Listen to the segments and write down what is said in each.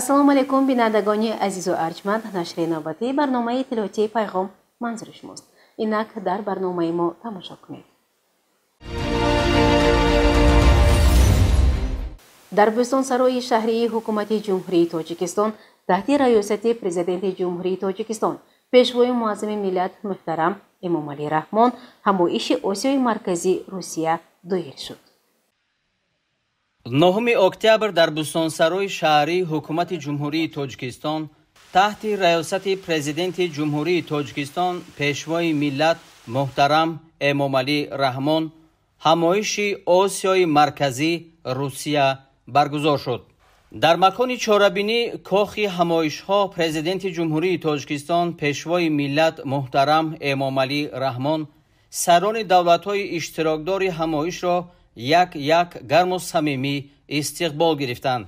ассалому алайкум бинандагони азизу арҷманд. нашри навбатии барномаи иттилоотии пайғом манзури шумост. инак дар барномаи мо тамошо кунед. дар бӯстонсарои шаҳрии ҳукумати ҷумҳурии тоҷикистон таҳти раёсати президенти ҷумҳурии тоҷикистон пешвои муаззами миллат муҳтарам эмомалӣ раҳмон ҳамоиши осиёи марказӣ Русия доир шуд. 9 октябр дар бӯстонсарои шаҳрии ҳукумати ҷумҳурии тоҷикистон таҳти раёсати президенти ҷумҳурии тоҷикистон пешвои миллат муҳтарам эмомалӣ раҳмон ҳамоиши осиёи марказӣ Русия баргузор шуд. дар макони чорабинӣ кохи ҳамоишҳо президенти ҷумҳурии тоҷикистон пешвои миллат муҳтарам эмомалӣ раҳмон сарони давлатҳои иштирокдори ҳамоишро як гарму самимӣ истиқбол гирифтанд.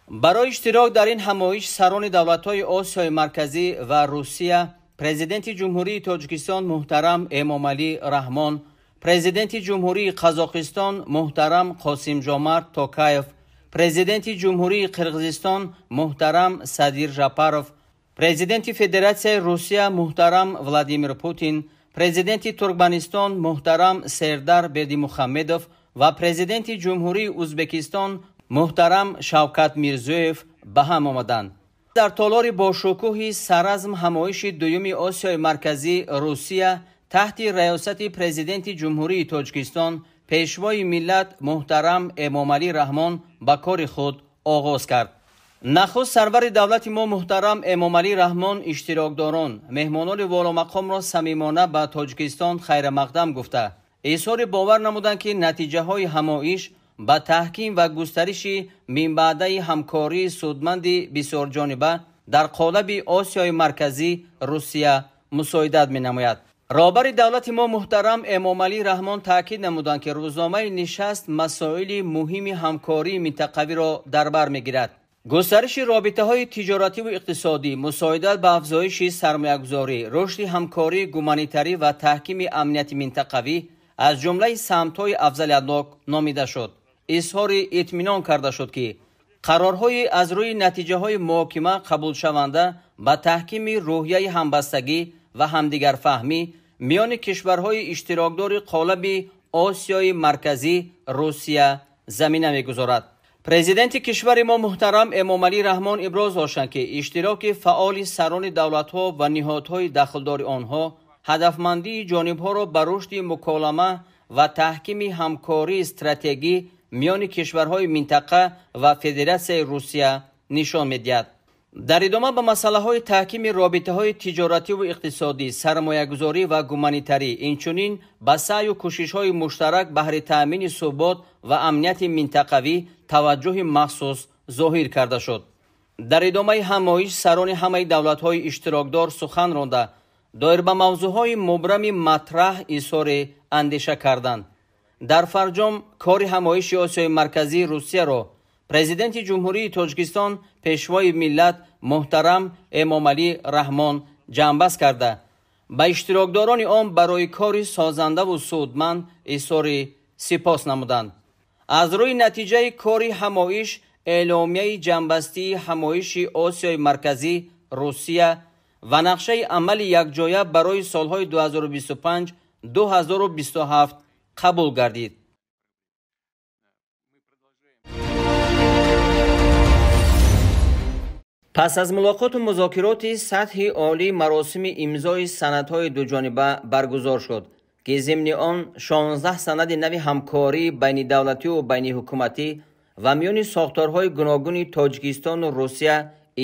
барои иштирок дар ин ҳамоиш сарони давлатҳои осиёи марказӣ ва Русия президенти ҷумҳурии тоҷикистон муҳтарам эмомалӣ раҳмон, президенти ҷумҳурии Қазоқистон муҳтарам Қосимҷомарт Токаев, президенти ҷумҳурии Қирғизистон муҳтарам Садир Жапаров, президенти Федератсияи Русия муҳтарам Владимир Путин, президенти Туркманистон муҳтарам Сердар Бердимухаммедов ва президенти ҷумҳурии Узбекистон муҳтарам Шавкат Мирзиёев ба ҳам омаданд. дар толори бошукӯҳи саразм ҳамоиши дуюми Осиёи марказӣ Русия таҳти раёсати президенти ҷумҳурии Тоҷикистон пешвои миллат муҳтарам Эмомалӣ Раҳмон ба кори худ оғоз кард. нахуст сарвари давлати мо муҳтарам Эмомалӣ Раҳмон иштирокдорон меҳмонони воломақомро самимона ба Тоҷикистон хайрамақдам гуфта изҳори бовар намуданд ки натиҷаҳои ҳамоиш ба таҳким ва густариши минбаъдаи ҳамкории судманди бисёрҷониба дар қолаби Осиёи марказӣ Русия мусоидат менамояд. роҳбари давлати мо муҳтарам Эмомалӣ Раҳмон таъкид намуданд ки рӯзномаи нишаст масоили муҳими ҳамкории минтақавиро дар бар мегирад. густариши робитаҳои тиҷоративу иқтисодӣ, мусоидат ба афзоиши сармоягузорӣ, рушди ҳамкории гуманитарӣ ва таҳкими амнияти минтақавӣ аз ҷумлаи самтҳои афзалиятнок номида шуд. изҳори итминон карда шуд ки қарорҳои аз рӯи натиҷаҳои муҳокима қабулшаванда ба таҳкими рӯҳияи ҳамбастагӣ ва ҳамдигарфаҳмӣ миёни кишварҳои иштирокдори қолаби Осиёи марказӣ Русия замина мегузорад. президенти кишвари мо муҳтарам Эмомалӣ Раҳмон иброз доштанд ки иштироки фаъоли сарони давлатҳо ва ниҳодҳои дахлдори онҳо ҳадафмандии ҷонибҳоро ба рушди муколама ва таҳкими ҳамкории стратегӣ миёни кишварҳои минтақа ва Федератсияи Русия нишон медиҳад. дар идома ба масъалаҳои таҳкими робитаҳои тиҷоративу иқтисодӣ, сармоягузорӣ ва гуманитарӣ, инчунин ба саъю кӯшишҳои муштарак баҳри таъмини субот ва амнияти минтақавӣ таваҷҷӯҳи махсус зоҳир карда шуд. дар идомаи ҳамоиш сарони ҳамаи давлатҳои иштирокдор сухан ронда доир ба мавзӯъҳои мубрами матраҳ изҳори андеша карданд. дар фарҷом кори ҳамоиши Осиёи марказӣ Русияро президенти ҷумҳурии Тоҷикистон пешвои миллат муҳтарам Эмомалӣ Раҳмон ҷамъбаст карда ба иштирокдорони он барои кори созандаву судманд изҳори сипос намуданд. аз рӯи натиҷаи кори ҳамоиш эъломияи ҷамъбастии ҳамоиши Осиёи марказӣ Русия ва нақшаи амали якҷоя барои солҳои 2025-2027 қабул гардид. пас аз мулоқоту музокироти сатҳи олӣ маросими имзои санадҳои дуҷониба баргузор шуд ки зимни он 16 санади нави ҳамкории байнидавлативу байниҳукуматӣ ва миёни сохторҳои гуногуни Тоҷикистону Русия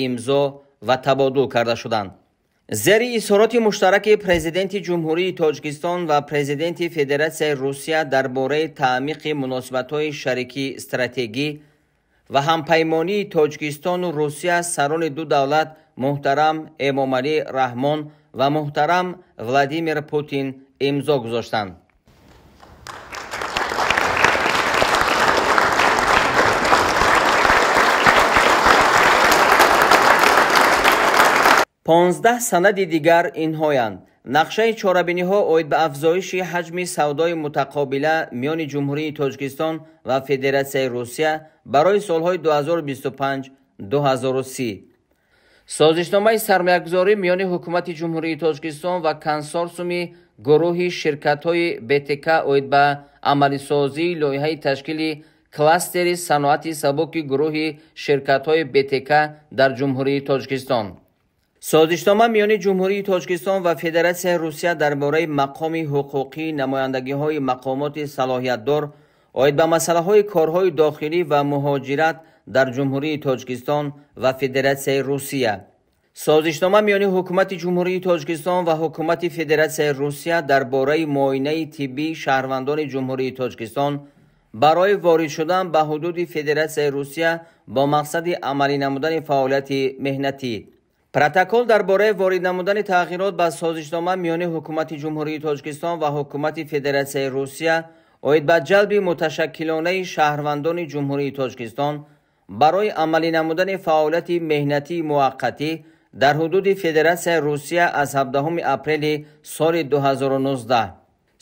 имзо ва табодул карда шуданд. зери изҳороти муштараки президенти ҷумҳурии Тоҷикистон ва президенти Федератсияи Русия дар бораи таъмиқи муносибатҳои шарикӣ стратегӣ ва ҳампаймонии Тоҷикистону Русия сарони ду давлат муҳтарам Эмомалӣ Раҳмон ва муҳтарам Владимир Путин имзо гузоштанд. 15 санади дигар инҳоянд. нақшаи чорабиниҳо оид ба афзоиши ҳаҷми савдои мутақобила миёни ҷумҳурии тоҷикистон ва федератсияи русия барои солҳои 2025-2030. созишномаи сармаягузорӣ миёни ҳукумати ҷумҳурии тоҷикистон ва консорсиуми гурӯҳи ширкатҳои БТК оид ба амалисозии лоиҳаи ташкили кластери саноати сабуки гурӯҳи ширкатҳои БТК дар ҷумҳурии тоҷикистон. созишнома миёни ҷумҳурии тоҷикистон ва федератсияи русия дар бораи мақоми ҳуқуқии намояндагиҳои мақомоти салоҳиятдор оид ба масъалаҳои корҳои дохилӣ ва муҳоҷират дар ҷумҳурии тоҷикистон ва федератсияи русия. созишнома миёни ҳукумати ҷумҳурии тоҷикистон ва ҳукумати федератсияи русия дар бораи муоинаи тиббии шаҳрвандони ҷумҳурии тоҷикистон барои ворид шудан ба ҳудуди федератсияи русия бо мақсади амалӣ намудани фаъолияти меҳнатӣ. протокол дар бораи ворид намудани тағйирот ба созишнома миёни ҳукумати ҷумҳурии тоҷикистон ва ҳукумати федератсияи русия оид ба ҷалби муташаккилонаи шаҳрвандони ҷумҳурии тоҷикистон барои амалӣ намудани фаъолияти меҳнатии муваққатӣ дар ҳудуди федератсияи русия аз 17 апрели соли 2019.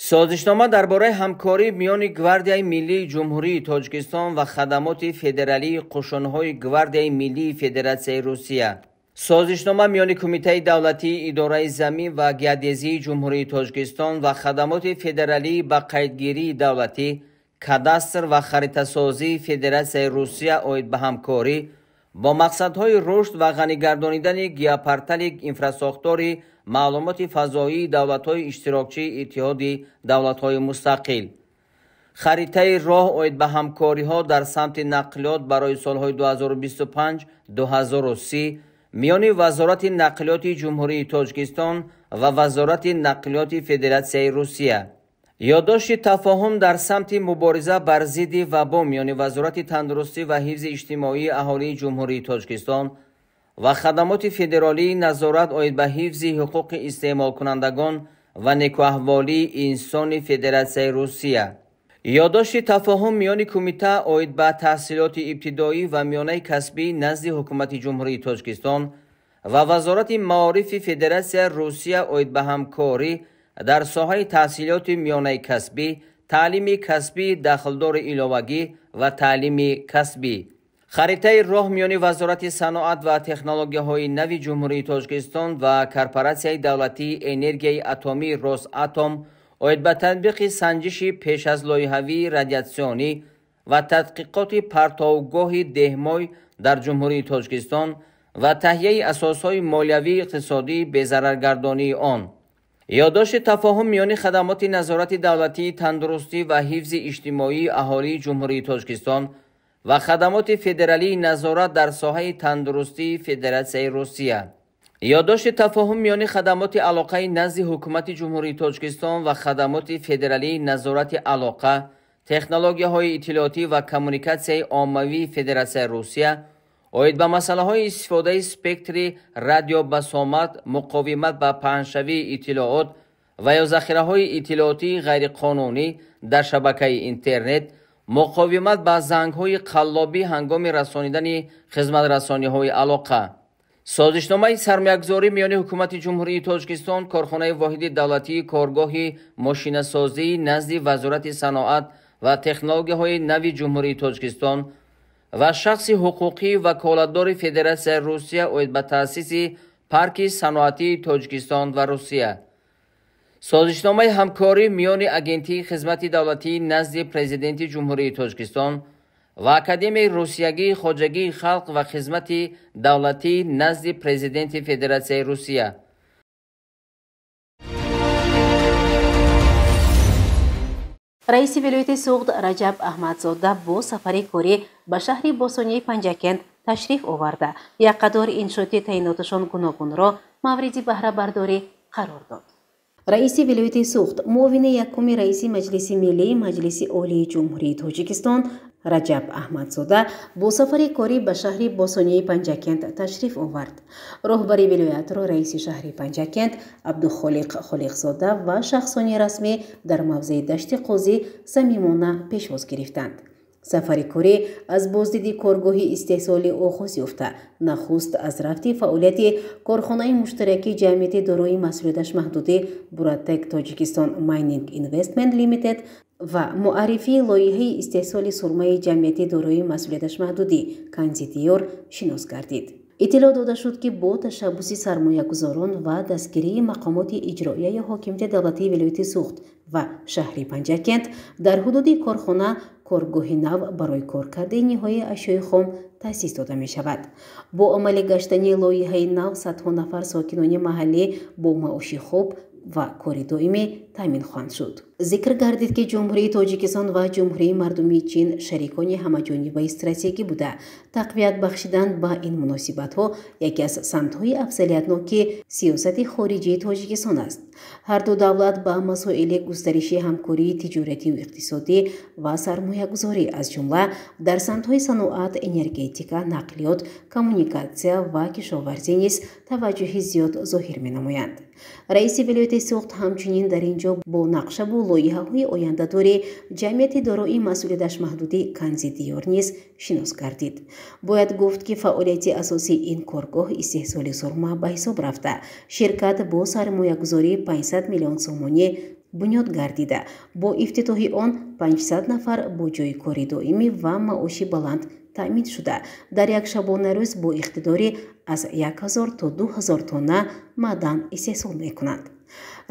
созишнома дар бораи ҳамкорӣ миёни гвардияи миллии ҷумҳурии тоҷикистон ва хадамоти федералии қушунҳои гвардияи миллии федератсияи русия. созишнома миёни кумитаи давлатии идораи замин ва геодезии ҷумҳурии тоҷикистон ва хадамоти федералии ба қайдгирии давлатӣ, кадастр ва харитасозии федератсияи русия оид ба ҳамкорӣ бо мақсадҳои рушд ва ғанигардонидани геопортали инфрасохтори маълумоти фазоии давлатҳои иштирокчии иттиҳоди давлатҳои мустақил. харитаи роҳ оид ба ҳамкориҳо дар самти нақлиёт барои солҳои 2025-2030 миёни вазорати нақлиёти ҷумҳурии тоҷикистон ва вазорати нақлиёти федератсияи русия. ёддошти тафоҳум дар самти мубориза бар зидди вабо миёни вазорати тандурустӣ ва ҳифзи иҷтимоии аҳолии ҷумҳурии тоҷикистон ва хадамоти федералии назорат оид ба ҳифзи ҳуқуқи истеъмолкунандагон ва некуаҳволии инсони федератсияи русия. ёддошти тафоҳум миёни кумита оид ба таҳсилоти ибтидоӣ ва миёнаи касбӣ назди ҳукумати ҷумҳурии тоҷикистон ва вазорати маорифи федератсияи русия оид ба ҳамкорӣ дар соҳаи таҳсилоти миёнаи касбӣ, таълими касбӣ дахлдори иловагӣ ва таълими касбӣ. харитаи роҳ миёни вазорати саноат ва технологияҳои нави ҷумҳурии тоҷикистон ва корпоратсияи давлатии энергияи атомии росатом оид ба татбиқи санҷиши пеш аз лоиҳавии радиатсионӣ ва тадқиқоти партовгоҳи деҳмой дар ҷумҳурии тоҷикистон ва таҳияи асосҳои молиявии иқтисодии безараргардонии он. ёддошти тафоҳум миёни хадамоти назорати давлатии тандурустӣ ва ҳифзи иҷтимоии аҳолии ҷумҳурии тоҷикистон ва хадамоти федералии назорат дар соҳаи тандурустии федератсияи русия. ёддошти тафоҳум миёни хадамоти алоқаи назди ҳукумати ҷумҳурии тоҷикистон ва хадамоти федералии назорати алоқа, технологияҳои иттилоотӣ ва коммуникатсияи оммавии федератсияи русия оид ба масъалаҳои истифодаи спектри радиобасомат, муқовимат ба паҳншавии иттилоот ва ё захираҳои иттилоотии ғайриқонунӣ дар шабакаи интернет, муқовимат ба зангҳои қаллобӣ ҳангоми расонидани хизматрасониҳои алоқа. созишномаи сармаягузорӣ миёни ҳукумати ҷумҳурии тоҷикистон, корхонаи воҳиди давлатии коргоҳи мошинасозии назди вазорати саноат ва технологияҳои нави ҷумҳурии тоҷикистон ва шахси ҳуқуқӣ ваколатдори федератсияи русия оид ба таъсиси парки саноатии тоҷикистон ва русия. созишномаи ҳамкорӣ миёни агентии хизмати давлатии назди президенти ҷумҳурии тоҷикистон ва академияи русиягии хоҷагии халқ ва хизмати давлатии назди президенти федератсияи русия. раиси вилояти суғд Раҷаб Аҳмадзода бо сафари корӣ ба шаҳри босонии Панҷакент ташриф оварда як қадори иншооти таъиноташон гуногунро мавриди баҳрабардорӣ қарор дод. раиси вилояти суғд муовини якуми раиси маҷлиси миллии маҷлиси олии ҷумҳурии тоҷикистон Раҷаб Аҳмадзода бо сафари корӣ ба шаҳри босонии Панҷакент ташриф овард. роҳбари вилоятро раиси шаҳри Панҷакент Абдухолиқ Холиқзода ва шахсони расмӣ дар мавзеи дашти қозӣ самимона пешвоз гирифтанд. сафари корӣ аз боздиди коргоҳи истеҳсолӣ оғоз ёфта, нахуст аз рафти фаъолияти корхонаи муштаракии ҷамъияти дорои масъулияташ маҳдудӣ Buratek Tajikistan Mining Investment Limited ва муаррифии лоиҳаи истеҳсоли сурмаи ҷамъияти дорои масъулияташ маҳдудӣ Kanzi Diyor шинос гардид. иттилоъ дода шуд ки бо ташаббуси сармоягузорон ва дастгирии мақомоти иҷроияи ҳокимияти давлатии вилояти Суғд ва шаҳри Панҷакент дар ҳудуди корхона коргоҳи нав барои коркардаи ниҳоии ашёи хом таъсис дода мешавад. Бо амалӣ гаштани лоиҳаи нав садҳо нафар сокинони маҳаллӣ бо маоши хуб ва кори доимӣ таъмин хоҳанд шуд. зикр гардид ки ҷумҳурии Тоҷикистон ва ҷумҳурии мардумии Чин шарикони ҳамаҷонибаи стратегӣ буда тақвият бахшидан ба ин муносибатҳо яке аз самтҳои афзалиятноки сиёсати хориҷии Тоҷикистон аст. ҳар ду давлат ба масоили густариши ҳамкории тиҷоратию иқтисодӣ ва сармоягузорӣ аз ҷумла дар самтҳои саноат, энергетика, нақлиёт, коммуникатсия ва кишоварзӣ низ таваҷҷуҳи зиёд зоҳир менамоянд. раиси вилояти Суғд ҳамчунин дар ин ҷо бо нақшаву лоиҳаҳои ояндадори ҷамъияти дорои масъулияташ маҳдудӣ Kanzi Diyor низ шинос гардид. бояд гуфт ки фаъолияти асосии ин коргоҳ истеҳсоли сурма ба ҳисоб рафта, ширкат бо сармоягузории 500 миллион сомонӣ бунёд гардида, бо ифтитоҳи он 500 нафар бо ҷойи кори доимӣ ва маоши баланд таъмин шуда дар як шабонарӯз бо иқтидори аз 1000 то 2000 тонна маъдан истеҳсол мекунанд.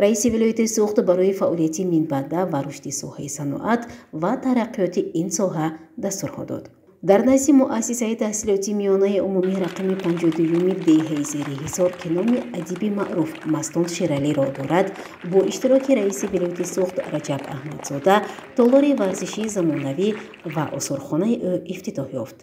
раиси вилояти Суғд барои фаъолияти минбаъда ва рушди соҳаи саноат ва тараққиёти ин соҳа дастурҳо дод. дар назди муассисаи таҳсилоти миёнаи умумии рақами 52-юми деҳаи зери ҳисор ки номи адиби маъруф Мастон Шералиро дорад, бо иштироки раиси вилояти Суғд Раҷаб Аҳмадзода толори варзишии замонавӣ ва осорхонаи ӯ ифтитоҳ ёфт.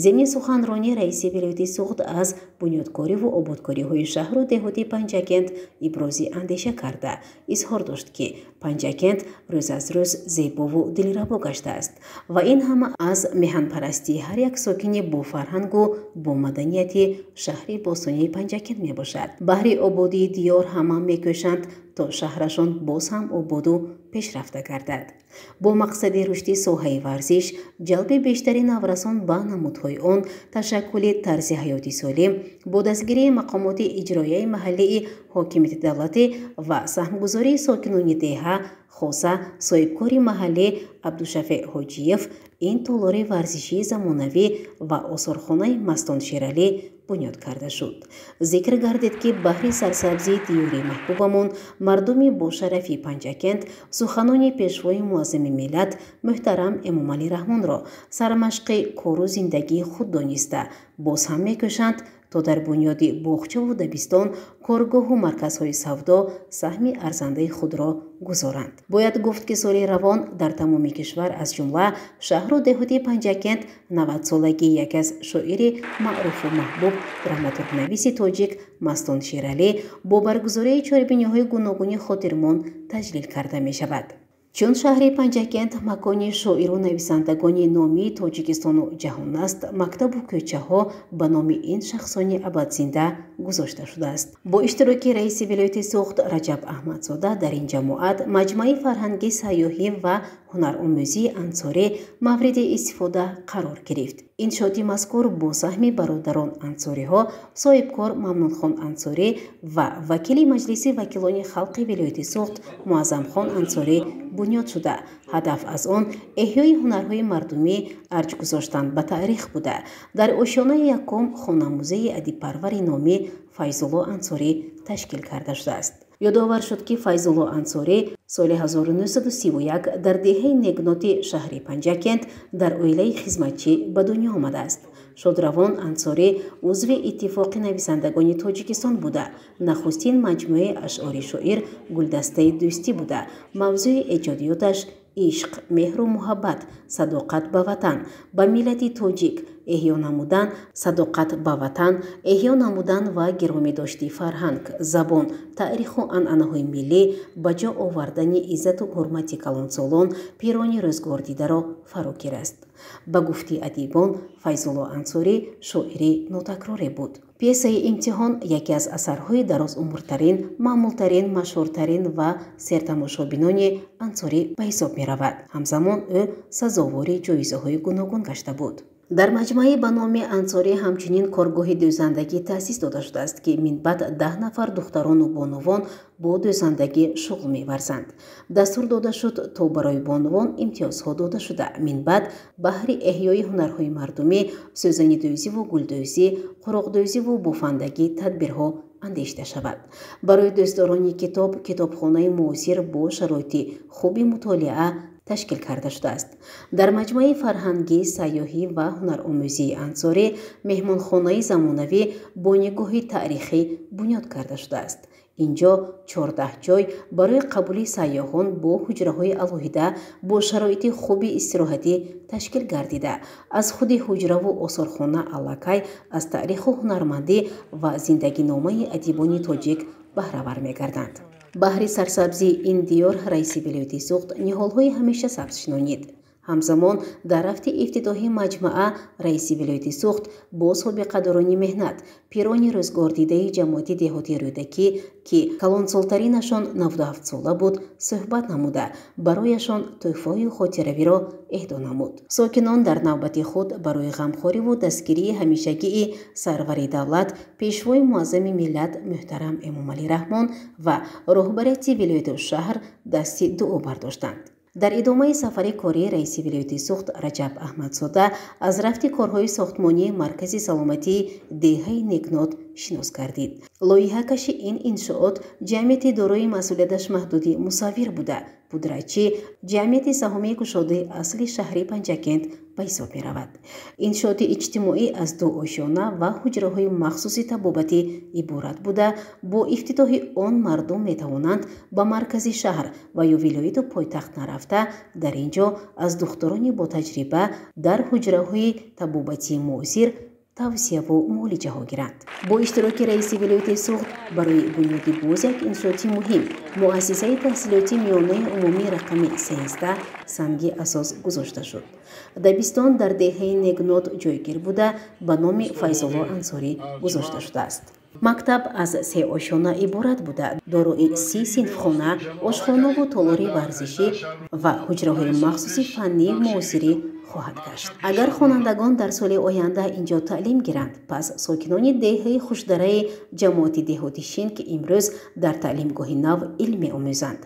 зимни суханронӣ раиси вилояти Суғд аз бунёдкориву ободкориҳои шаҳру деҳоти Панҷакент ибрози андеша карда, изҳор дошт ки Панҷакент рӯз аз рӯз зебову дилрабо гаштааст ва ин ҳама аз меҳанпарастии ҳар як сокини бо фарҳангу бо маданияти шаҳри бостонии Панҷакент мебошад. баҳри ободии диёр ҳама мекӯшанд то шаҳрашон боз ҳам ободу пешрафта гардад. бо мақсади рушди соҳаи варзиш, ҷалби бештари наврасон ба намудҳои он, ташаккули тарзи ҳаёти солим, бо дастгирии мақомоти иҷроияи маҳаллии ҳокимияти давлатӣ ва саҳмгузории сокинони деҳа, хоса соҳибкори маҳаллӣ Абдушафеъ Ҳоҷиев, ин толори варзишии замонавӣ ва осорхонаи Мастон Шералӣ бунёд карда шуд. зикр гардид ки баҳри сарсабзии диёри маҳбубамон, мардуми бошарафи Панҷакент суханони пешвои муаззами миллат муҳтарам Эмомалӣ Раҳмонро сармашқи кору зиндагии худ дониста боз ҳам мекӯшанд то дар бунёди боғчаву дабистон, коргоҳу марказҳои савдо саҳми арзандаи худро гузоранд. бояд гуфт ки соли равон дар тамоми кишвар аз ҷумла шаҳру деҳоти Панҷакент 90-солагии яке аз шоири маъруфу маҳбуб драматургнависи тоҷик Мастон Шералӣ бо баргузории чорбиниҳои гуногуни хотирмон таҷлил карда мешавад. чун шаҳри Панҷакент макони шоиру нависандагони номии Тоҷикистону ҷаҳон аст, мактабу кӯчаҳо ба номи ин шахсони абадзинда гузошта шудааст. бо иштироки раиси вилояти Суғд Раҷаб Аҳмадзода дар ин ҷамоат маҷмӯи фарҳангӣ, сайёҳӣ ва ҳунаромӯзии Ансорӣ мавриди истифода қарор гирифт. иншоти мазкур бо саҳми бародарон Ансориҳо, соҳибкор Мамнунхон Ансорӣ ва вакили маҷлиси вакилони халқи вилояти Суғд Муаззамхон Ансорӣ бунёд шуда, ҳадаф аз он эҳёи ҳунарҳои мардумӣ арҷ гузоштан ба таърих буда. дар ошёнаи якум хонамӯзаи адибпарвари номӣ Файзулло Ансорӣ ташкил карда шудааст. ёдовар шуд ки Файзулло Ансорӣ соли 1931 дар деҳаи Негноти шаҳри Панҷакент дар оилаи хизматчӣ ба дунё омадааст. шодравон Ансорӣ узви иттифоқи нависандагони Тоҷикистон буда, нахустин маҷмӯаи ашъори шоир Гулдастаи дӯстӣ буда. мавзӯи эҷодиёташ ишқ, меҳру муҳаббат, садоқат ба ватан, ба миллати тоҷик, эҳё намудан, садоқат ба ватан, эҳё намудан ва гиромидошти фарҳанг, забон, таъриху анъанаҳои миллӣ, ба ҷо овардани иззату ҳурмати калонсолон, пирони рӯзгордидаро фарогир аст. ба гуфти адибон Файзулло Ансорӣ шоири нотакроре буд. пьесаи имтиҳон яке аз асарҳои дарозумртарин, маъмултарин, машҳуртарин ва сертамошобинони Ансорӣ ба ҳисоб меравад. ҳамзамон ӯ сазовори ҷоизаҳои гуногун гашта буд. дар маҷмӯи ба номи Ансорӣ ҳамчунин коргоҳи дӯзандагӣ таъсис дода шудааст ки минбаъд 10 нафар духтарону бонувон бо дӯзандагӣ шуғл меварзанд. дастур дода шуд то барои бонувон имтиёзҳо дода шуда минбаъд баҳри эҳёи ҳунарҳои мардумӣ, сӯзанидӯзиву гулдӯзӣ, қуруқдӯзиву бофандагӣ тадбирҳо андешида шавад. барои дӯстдорони китоб, китобхонаи муосир бо шароити хуби мутолиа ташкил карда шудааст. дар маҷмӯи фарҳангӣ, сайёҳӣ ва ҳунаромӯзии Ансорӣ меҳмонхонаи замонавӣ бо нигоҳи таърихӣ бунёд карда шудааст. инҷо 14 ҷой барои қабули сайёҳон бо ҳуҷраҳои алоҳида бо шароити хуби истироҳатӣ ташкил гардида, аз худи ҳуҷраву осорхона аллакай аз таъриху ҳунармандӣ ва зиндагиномаи адибони тоҷик баҳравар мегарданд. баҳри сарсабзии ин диёр раиси вилояти суғд ниҳолҳои ҳамешасабз шинонид. ҳамзамон дар рафти ифтитоҳи маҷмӯа раиси вилояти суғд бо собиқадорони меҳнат, пирони рӯзгордидаи ҷамоати деҳотӣ рӯдакӣ ки калонсолтаринашон 97 сола буд, суҳбат намуда барояшон тӯҳфаҳои хотиравиро эҳдо намуд. сокинон дар навбати худ барои ғамхориву дастгирии ҳамешагии сарвари давлат, пешвои муаззами миллат муҳтарам Эмомалӣ Раҳмон ва роҳбарияти вилоятушаҳр дасти дуо бардоштанд. дар идомаи сафари корӣ раиси вилояти суғд Раҷаб Аҳмадзода аз рафти корҳои сохтмонии маркази саломатии деҳаи Некнот шинос гардид. лоиҳакаши ин иншоот ҷамъияти дорои масъулияташ маҳдуди мусаввир буда, пудрачӣ ҷамъияти саҳомии кушодаи асли шаҳри Панҷакент ба ҳисоб меравад. иншооти иҷтимоӣ аз 2 ошёна ва ҳуҷраҳои махсуси табобатӣ иборат буда, бо ифтитоҳи он мардум метавонанд ба маркази шаҳр ва ё вилояту пойтахт нарафта дар ин ҷо аз духтарони ботаҷриба дар ҳуҷраҳои табобатии муосир тавсияву муолиҷаҳо гиранд. бо иштироки раиси вилояти суғд барои бунёди боз як иншооти муҳим муассисаи таҳсилоти миёнаи умумии рақами 13 санги асос гузошта шуд. дабистон дар деҳаи Негнот ҷойгир буда ба номи Файзулло Ансорӣ гузошта шудааст. мактаб аз 3 ошона иборат буда, дорои 30 синфхона, ошхонаву толори варзишӣ ва ҳуҷраҳои махсуси фаннии муосирӣ хоҳад гашт. агар хонандагон дар соли оянда инҷо таълим гиранд, пас сокинони деҳаи хушдараи ҷамоати деҳоти Шин ки имрӯз дар таълимгоҳи нав илм меомӯзанд.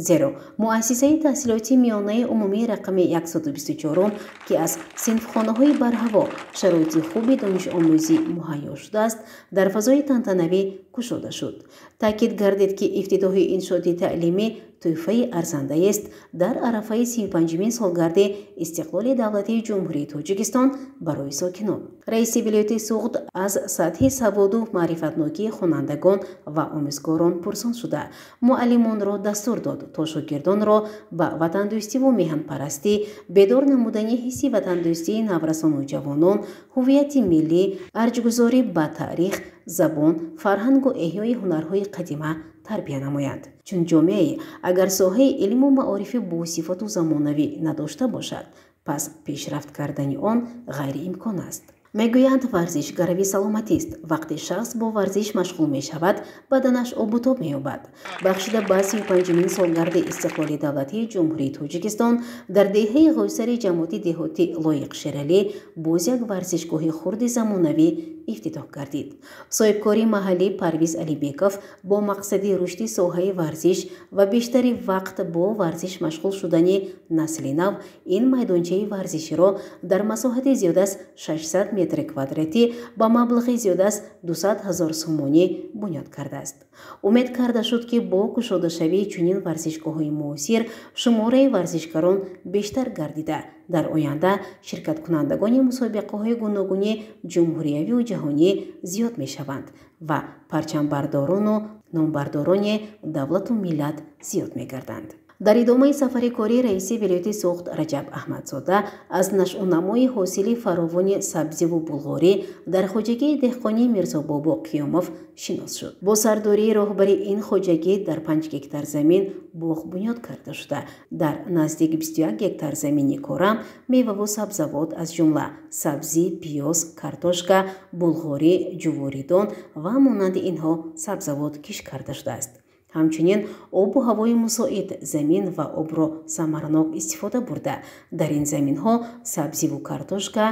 зеро муассисаи таҳсилоти миёнаи умумии рақами 124 ки аз синфхонаҳои барҳаво шароити хуби донишомӯзӣ муҳайё шудааст, дар фазои тантанавӣ кушода шуд. таъкид гардид ки ифтитоҳи иншооти таълимӣ тӯҳфаи арзандаест дар арафаи 35-мин солгарди истиқлоли давлатии ҷумҳурии Тоҷикистон барои сокинон. раиси вилояти суғд аз сатҳи саводу маърифатнокии хонандагон ва омӯзгорон пурсон шуда, муаллимонро дастур дод то шогирдонро ба ватандӯстиву меҳанпарастӣ, бедор намудани ҳисси ватандӯстии наврасону ҷавонон, ҳуввияти миллӣ, арҷгузорӣ ба таърих, забон, фарҳангу эҳёи ҳунарҳои қадима тарбия намоянд. чун ҷомеае агар соҳаи илму маорифи босифату замонавӣ надошта бошад, пас пешрафт кардани он ғайриимкон аст. мегӯянд варзиш гарави саломатист. вақте шахс бо варзиш машғул мешавад, баданаш обутоб меёбад. бахшида ба 35-мин солгарди истиқлоли давлатии ҷумҳурии Тоҷикистон дар деҳаи ғӯсари ҷамоати деҳотӣ Лоиқ Шералӣ боз як варзишгоҳи хурди замонавӣ ифтитоҳ гардид. соҳибкори маҳаллӣ Парвиз Алибеков бо мақсади рушди соҳаи варзиш ва бештари вақт бо варзиш машғул шудани насли нав ин майдончаи варзиширо дар масоҳати зиёд аз 600 метри квадратӣ ба маблағи зиёд аз 200 000 сомонӣ бунёд кардааст. умед карда шуд ки бо кушодашавии чунин варзишгоҳҳои муосир шумораи варзишгарон бештар гардида, дар оянда ширкаткунандагони мусобиқаҳои гуногуни ҷумҳуриявию ҷаҳонӣ зиёд мешаванд ва парчамбардорону номбардорони давлату миллат зиёд мегарданд. дар идомаи сафари корӣ раиси вилояти суғд Раҷаб Аҳмадзода аз нашъунамои ҳосили фаровони сабзиву булғорӣ дар хоҷагии деҳқонии Мирзо Бобо Қиёмов шинос шуд. Бо сардории роҳбари ин хоҷагӣ дар 5 гектар замин боғ бунёд карда шуда. Дар наздик 21 гектар замини корам меваву сабзавот аз ҷумла сабзӣ, пиёз, картошка, булғорӣ, ҷуворидон ва монанди инҳо сабзавот кишт карда шудааст. ҳамчунин обу ҳавои мусоид замин ва обро самаранок истифода бурда дар ин заминҳо сабзиву картошка,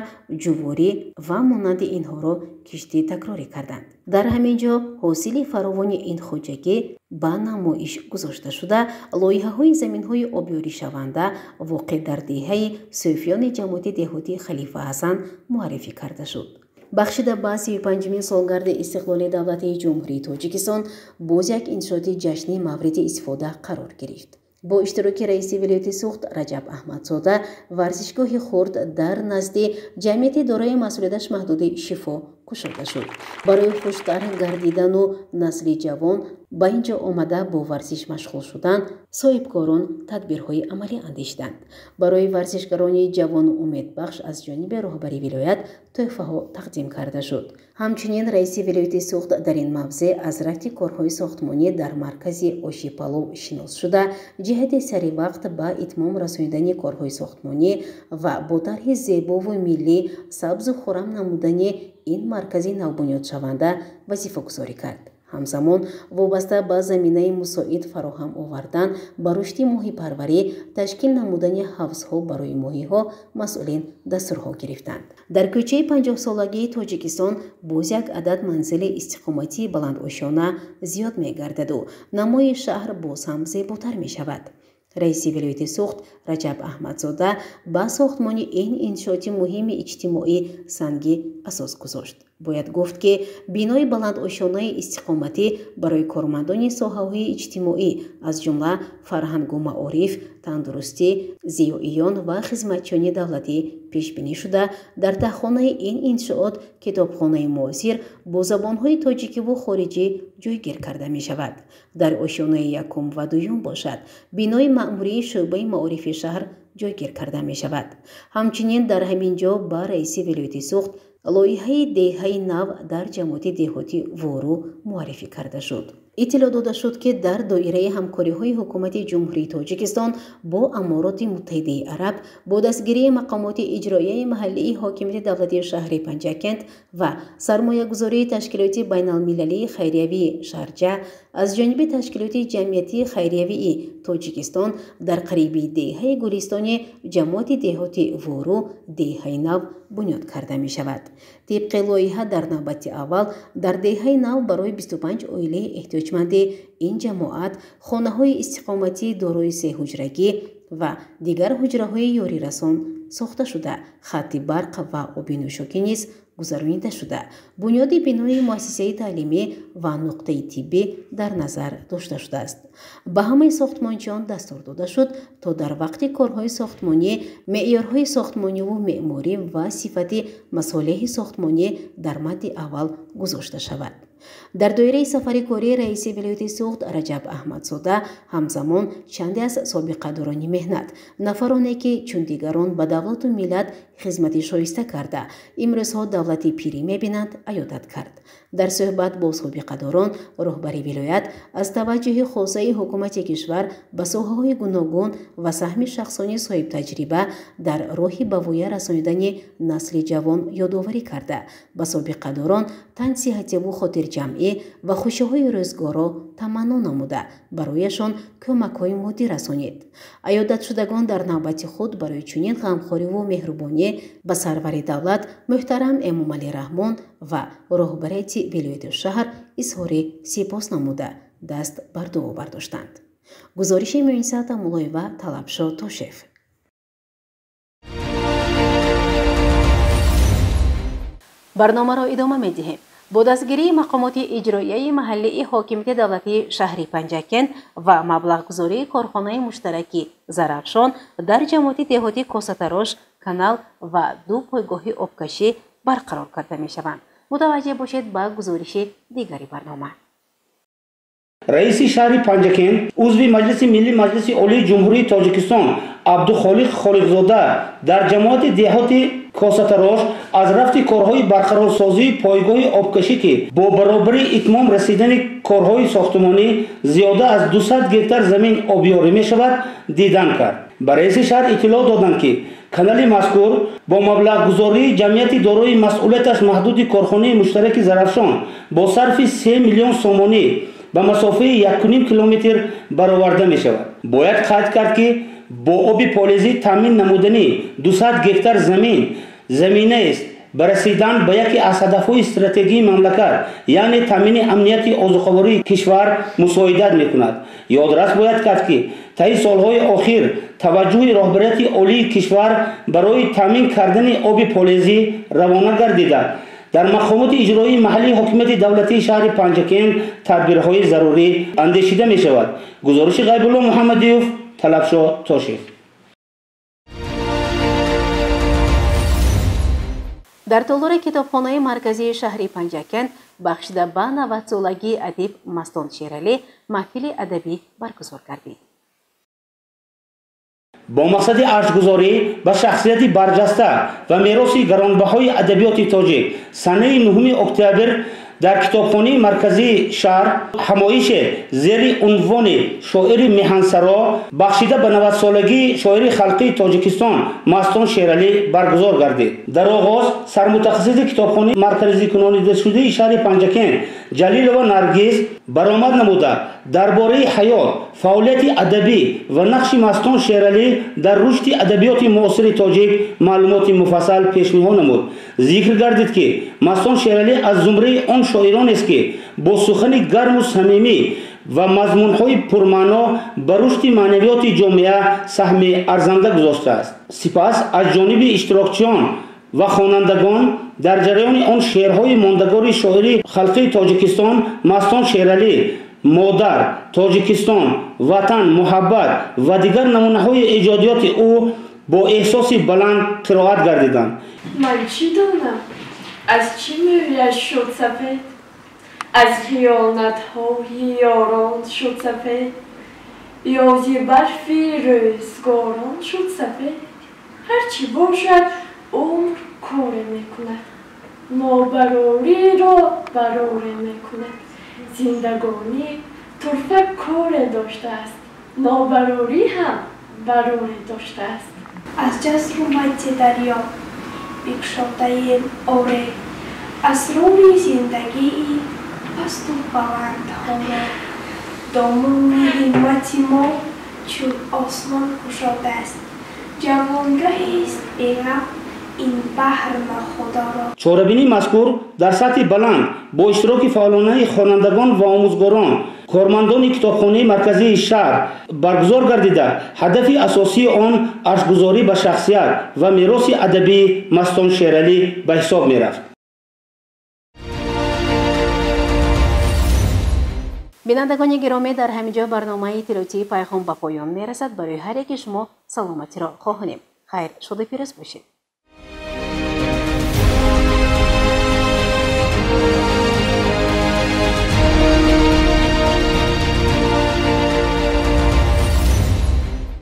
ҷуворӣ ва монанди инҳоро киштӣ такрорӣ карданд. дар ҳамин ҷо ҳосили фаровони ин хоҷагӣ ба намоиш гузошта шуда лоиҳаҳои заминҳои обёришаванда воқеъ дар деҳаи сӯфиёни ҷамоати деҳотии Халифа Ҳасан муаррифӣ карда шуд. бахшида ба 35-мин солгарди истиқлоли давлати ҷумҳурии Тоҷикистон боз як иншооти ҷашни мавриди истифода қарор гирифт. бо иштироки раиси вилояти суғд Раҷаб Аҳмадзода варзишгоҳи хурд дар назди ҷамъияти дорои масъулияташ маҳдуди Шифо кушода шуд. барои хуштар гардидану насли ҷавон ба ин ҷо омада бо варзиш машғул шудан соҳибкорон тадбирҳои амалӣ андешиданд. барои варзишгарони ҷавону умедбахш аз ҷониби роҳбари вилоят тӯҳфаҳо тақдим карда шуд. ҳамчунин раиси вилояти суғд дар ин мавзеъ аз рафти корҳои сохтмонӣ дар маркази Оши Палов шинос шуда ҷиҳати саривақт ба итмом расонидани корҳои сохтмонӣ ва бо тарҳи зебову миллӣ сабзу хуррам намудани ин маркази навбунёдшаванда вазифагузорӣ кард. ҳамзамон вобаста ба заминаи мусоид фароҳам овардан ба рушди моҳипарварӣ ташкил намудани ҳавзҳо барои моҳиҳо масъулин дастурҳо гирифтанд. дар кӯчаи 50-солагии Тоҷикистон боз як адад манзили истиқоматии баландошона зиёд мегардаду намои шаҳр боз ҳам зеботар мешавад. раиси вилояти суғд Раҷаб Аҳмадзода ба сохтмони ин иншооти муҳими иҷтимоӣ сангӣ асос гузошт. бояд гуфт ки бинои баландошонаи истиқоматӣ барои кормандони соҳаҳои иҷтимоӣ аз ҷумла фарҳангу маориф, тандурустӣ, зиёиён ва хизматчиёни давлатӣ пешбинӣ шуда дар таҳхонаи ин иншоот китобхонаи муосир бо забонҳои тоҷикиву хориҷӣ ҷойгир карда мешавад. дар ошёнаи якум ва дуюм бошад бинои маъмурии шӯъбаи маорифи шаҳр ҷойгир карда мешавад. ҳамчунин дар ҳамин ҷо ба раиси вилояти суғд лоиҳаи деҳаи нав дар ҷамоати деҳотӣ Вору муаррифӣ карда шуд. иттилоъ дода шуд ки дар доираи ҳамкориҳои ҳукумати ҷумҳурии Тоҷикистон бо Амороти Муттаҳидаи Араб бо дастгирии мақомоти иҷроияи маҳаллии ҳокимияти давлати шаҳри Панҷакент ва сармоягузории ташкилоти байналмилалии хайриявии Шарҷа аз ҷониби ташкилоти ҷамъиятии хайриявии Тоҷикистон дар қариби деҳаи Гулистони ҷамоати деҳоти Вору деҳаи нав бунёд карда мешавад. тибқи лоиҳа дар навбати аввал дар деҳаи нав барои 25 оилаи эҳтиёҷманди ин ҷамоат хонаҳои истиқоматии дорои сеҳуҷрагӣ ва дигар ҳуҷраҳои ёрирасон сохта шуда хатти барқ ва оби нӯшокӣ низ гузаронида шуда бунёди бинои муассисаи таълимӣ ва нуқтаи тиббӣ дар назар дошта шудааст. ба ҳамаи сохтмончиён дастур дода шуд то дар вақти корҳои сохтмонӣ меъёрҳои сохтмониву меъморӣ ва сифати масолиҳи сохтмонӣ дар мадди аввал гузошта шавад. дар доираи сафари кории раиси вилояти суғд Раҷаб Аҳмадзода ҳамзамон чанде аз собиқадорони меҳнат нафароне ки чун дигарон ба давлату миллат хизмати шоиста карда имрӯзҳо давлати пирӣ мебинанд аёдат кард. дар суҳбат бо собиқадорон роҳбари вилоят аз таваҷҷӯҳи хосаи ҳукумати кишвар ба соҳаҳои гуногун ва саҳми шахсони соҳибтаҷриба дар роҳи ба воя расонидани насли ҷавон ёдоварӣ карда ба собиқадорон тансиҳативу хотирҷамъӣ ва хушиҳои рӯзгоро таманно намуда барояшон кӯмакҳои моддӣ расонид. аёдатшудагон дар навбати худ барои чунин ғамхориву меҳрубонӣ ба сарвари давлат муҳтарам Эмомалӣ Раҳмон ва роҳбарияти вилояти шаҳр изҳори сипос намуда даст бар дуо бардоштанд. гузориши Муъинса Тамулоева, Талабшо, Тошев. барномаро идома медиҳем. бо дастгирии мақомоти иҷроияи маҳаллии ҳокимияти давлатии шаҳри Панҷакент ва маблағгузории корхонаи муштараки Зарафшон дар ҷамоати деҳоти Косатарош, канал ва 2 пойгоҳи обкашӣ барқарор карда мешаванд. мутаваҷҷеҳ бошед ба гузориши дигари барнома. رئیس شهر پنجکن عضو مجلس ملی مجلس عالی جمهوری تاجیکستان عبدالخالق خالقزاده در جماعت دهات کاساتراش از رفت کارهای برقرارسازی پایگاه آبکشی که با برابری اتمام رسیدن کارهای ساختمانی زیاده از 200 گکتار زمین آبیاری می شود دیدن کرد. به رئیس شهر اطلاع دادند که کانال مذکور با مبلغ گذاری جمعیت دارای مسئولیتش محدود کارخانه مشترک زرافشان با صرف 3 میلیون سومانی به مسافه 1.5 کیلومتر برآورده می شود. باید قید کرد که با آب پالیزی تامین نمودنی 200 گکتار زمینه است برسیدن به یکی از هدفهای استراتژی مملکت یعنی تامین امنیت آذوقه‌واری کشور مساعدت میکند. یادرس باید کرد که طی سالهای اخیر توجه رهبریت عالی کشور برای تامین کردن آب پالیزی روانه گردیده در مقامات اجرایی محلی حکومت دولتی شهر پنجکن تدبیرهای ضروری اندیشیده می شود. گزارش غیب الله محمدیوف، طلبشاه تاشیف. дар толори китобхонаи марказии шаҳри панҷакен бахшида ба наватсолагии адиб Мастон Шералӣ маҳфили адабӣ баргузор гардид. با مقصد ارزگذاری به شخصیت برجسته و میراث گرانبهای ادبیات تاجیک سنه 9 اکتبر در کتابخانه مرکزی شهر همایش زیر عنوان شاعر میهنسرا بخشیده به 90 سالگی شاعر خلقی تاجیکستان مستون شیرالی برگزار گردید. در آغاز سرمتخصص کتابخانه مرکزی کنانیده شده شهر پنجکن جلیل و نرگس برآمد نموده درباره حیات، فعالیت ادبی و نقش مستون شیرالی در رشد ادبیات معاصر تاجیک معلومات مفصل پیشنهاد نمود. ذکر گردید که مستون شیرالی از زمره آن شاعران است که با سخن گرم و صمیمی و مضمون‌های پرمعنا بر رشد معنویات جامعه سهم ارزنده گذاشته است. سپس از جانب اشتراکچیان و خوانندگان در جریان آن شعرهای ماندگار شاعر خلقی تاجیکستان مستون شیرالی مادر، تاجیکستان، وطن، محبت و دیگر نمونه‌های ایجادیات او با احساس بلند قرائت گردیدند. من چی دانم؟ از چی مویش شد سفید؟ از خیانت‌های یاران شد سفید؟ یا زی برفی روزگاران شد سفید؟ هرچی باشد عمر کار میکند، نابراری را براره میکند. زندگانی طرفه کار داشته است، نابراری هم براره داشته است. از جزر اومد دریا بکشاده آره، از روی زندگی پست و بلند ها دامون همت ما چون آسمان کشاده است. جوانگاهی است بی‌غم این بحر ناخدا را. چاره‌بینی مذکور در سطح بلند با اشتراک فعالانه خوانندگان و آموزگاران کارمندان کتابخانه مرکزی شهر برگزار گردیده هدف اساسی آن ارزگذاری به شخصیت و میراث ادبی مستون شیرالی به حساب می رفت. بینندگان گرامی، در همینجا برنامه اطلاعاتی پیغام به پایان می رسد. برای هر یک شما سلامتی را خواهانیم. خیر شده پیروز باشید.